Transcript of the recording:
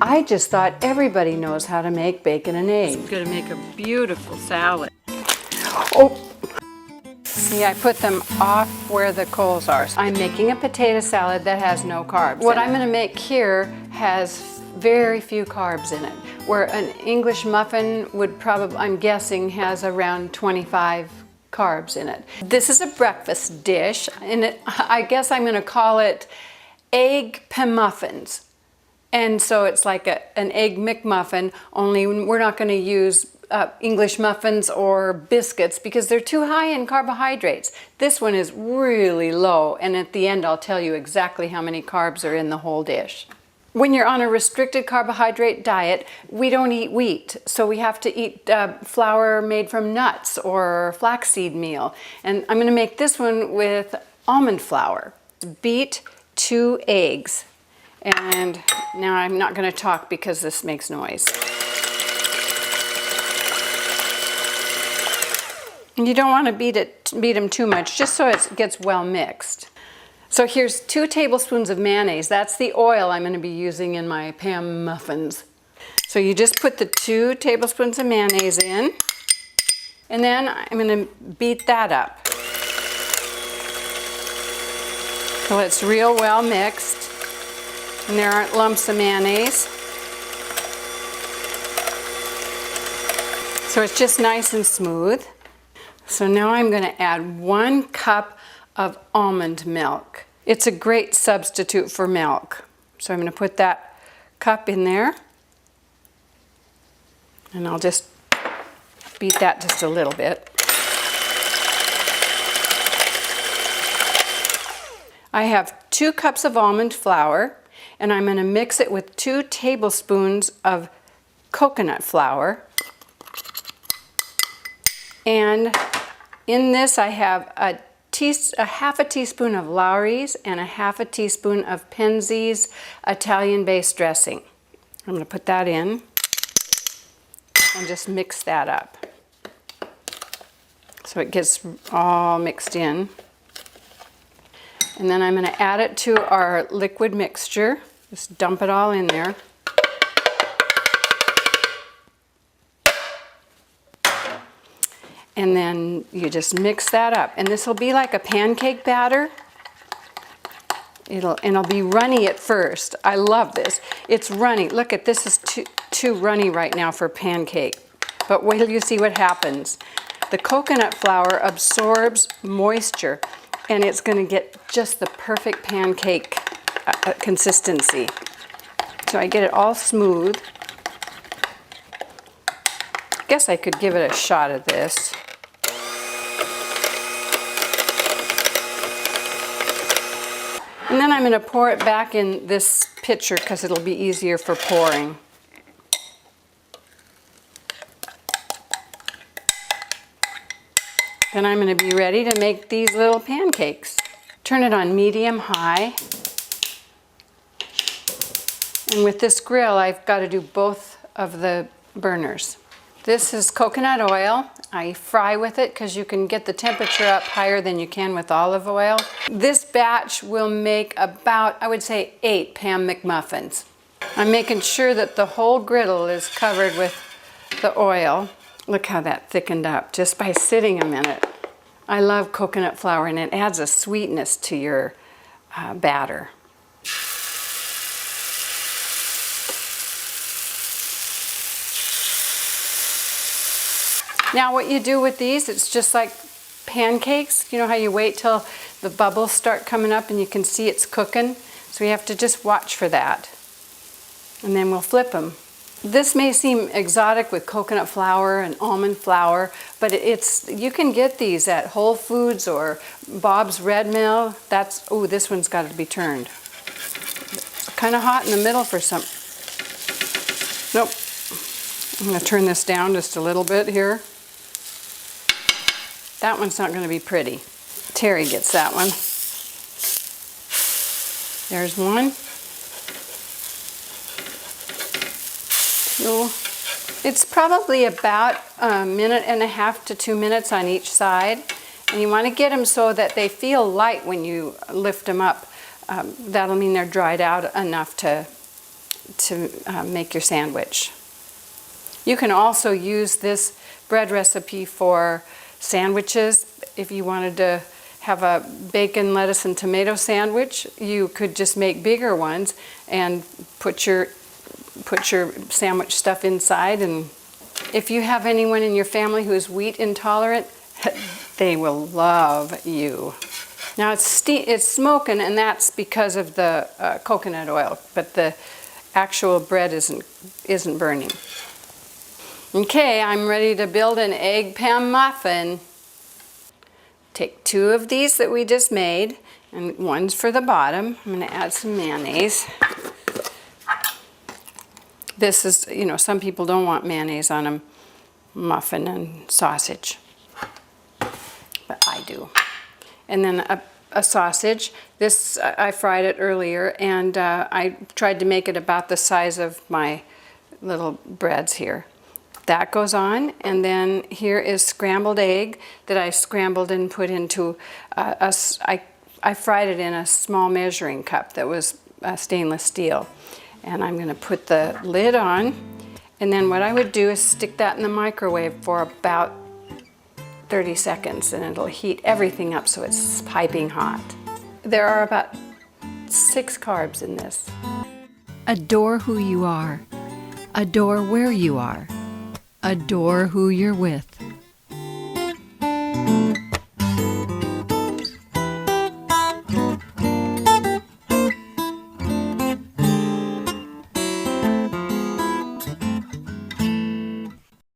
I just thought everybody knows how to make bacon and eggs. It's going to make a beautiful salad. Oh, see, I put them off where the coals are. I'm making a potato salad that has no carbs. What I'm going to make here has very few carbs in it, where an English muffin would probably, I'm guessing, has around 25 carbs in it. This is a breakfast dish, and I guess I'm going to call it egg PamMuffins. And so it's like an egg McMuffin, only we're not going to use English muffins or biscuits because they're too high in carbohydrates. This one is really low, and at the end I'll tell you exactly how many carbs are in the whole dish. When you're on a restricted carbohydrate diet, we don't eat wheat, so we have to eat flour made from nuts or flaxseed meal. And I'm going to make this one with almond flour. Beat 2 eggs. And now I'm not going to talk because this makes noise. And you don't want to beat them too much, just so it gets well mixed. So here's 2 tablespoons of mayonnaise. That's the oil I'm going to be using in my PamMuffins. So you just put the 2 tablespoons of mayonnaise in, and then I'm going to beat that up till it's real well mixed and there aren't lumps of mayonnaise. So it's just nice and smooth. So now I'm going to add 1 cup of almond milk. It's a great substitute for milk. So I'm going to put that cup in there, and I'll just beat that just a little bit. I have 2 cups of almond flour, and I'm going to mix it with 2 tablespoons of coconut flour. And in this I have a half a teaspoon of Lawry's and a half a teaspoon of Penzeys Italian-based dressing. I'm going to put that in and just mix that up so it gets all mixed in. And then I'm going to add it to our liquid mixture. Just dump it all in there. And then you just mix that up. And this will be like a pancake batter. It'll be runny at first. I love this. It's runny. Look at this, is too runny right now for pancake. But wait till you see what happens. The coconut flour absorbs moisture, and it's going to get just the perfect pancake consistency. So I get it all smooth. I guess I could give it a shot of this. And then I'm going to pour it back in this pitcher because it'll be easier for pouring. Then I'm going to be ready to make these little pancakes. Turn it on medium-high. And with this grill, I've got to do both of the burners. This is coconut oil. I fry with it because you can get the temperature up higher than you can with olive oil. This batch will make about, I would say, 8 Pam McMuffins. I'm making sure that the whole griddle is covered with the oil. Look how that thickened up just by sitting a minute. I love coconut flour, and it adds a sweetness to your batter. Now what you do with these, it's just like pancakes. You know how you wait till the bubbles start coming up and you can see it's cooking? So you have to just watch for that. And then we'll flip them. This may seem exotic with coconut flour and almond flour, but you can get these at Whole Foods or Bob's Red Mill. Oh, this one's got to be turned. Kind of hot in the middle for some. Nope. I'm going to turn this down just a little bit here. That one's not going to be pretty. Terry gets that one. There's one. 2. It's probably about 1.5 minutes to 2 minutes on each side. And you want to get them so that they feel light when you lift them up. That'll mean they're dried out enough to make your sandwich. You can also use this bread recipe for sandwiches. If you wanted to have a bacon, lettuce, and tomato sandwich, you could just make bigger ones and put your sandwich stuff inside. And if you have anyone in your family who is wheat intolerant, they will love you. Now it's smoking, and that's because of the coconut oil, but the actual bread isn't burning. Okay, I'm ready to build an egg PamMuffin. Take 2 of these that we just made, and one's for the bottom. I'm going to add some mayonnaise. This is, some people don't want mayonnaise on a muffin and sausage, but I do. And then a sausage. This, I fried it earlier, and I tried to make it about the size of my little breads here. That goes on, and then here is scrambled egg that I scrambled and put into I fried it in a small measuring cup that was stainless steel. And I'm going to put the lid on, and then what I would do is stick that in the microwave for about 30 seconds, and it'll heat everything up so it's piping hot. There are about 6 carbs in this. Adore who you are. Adore where you are. Adore who you're with.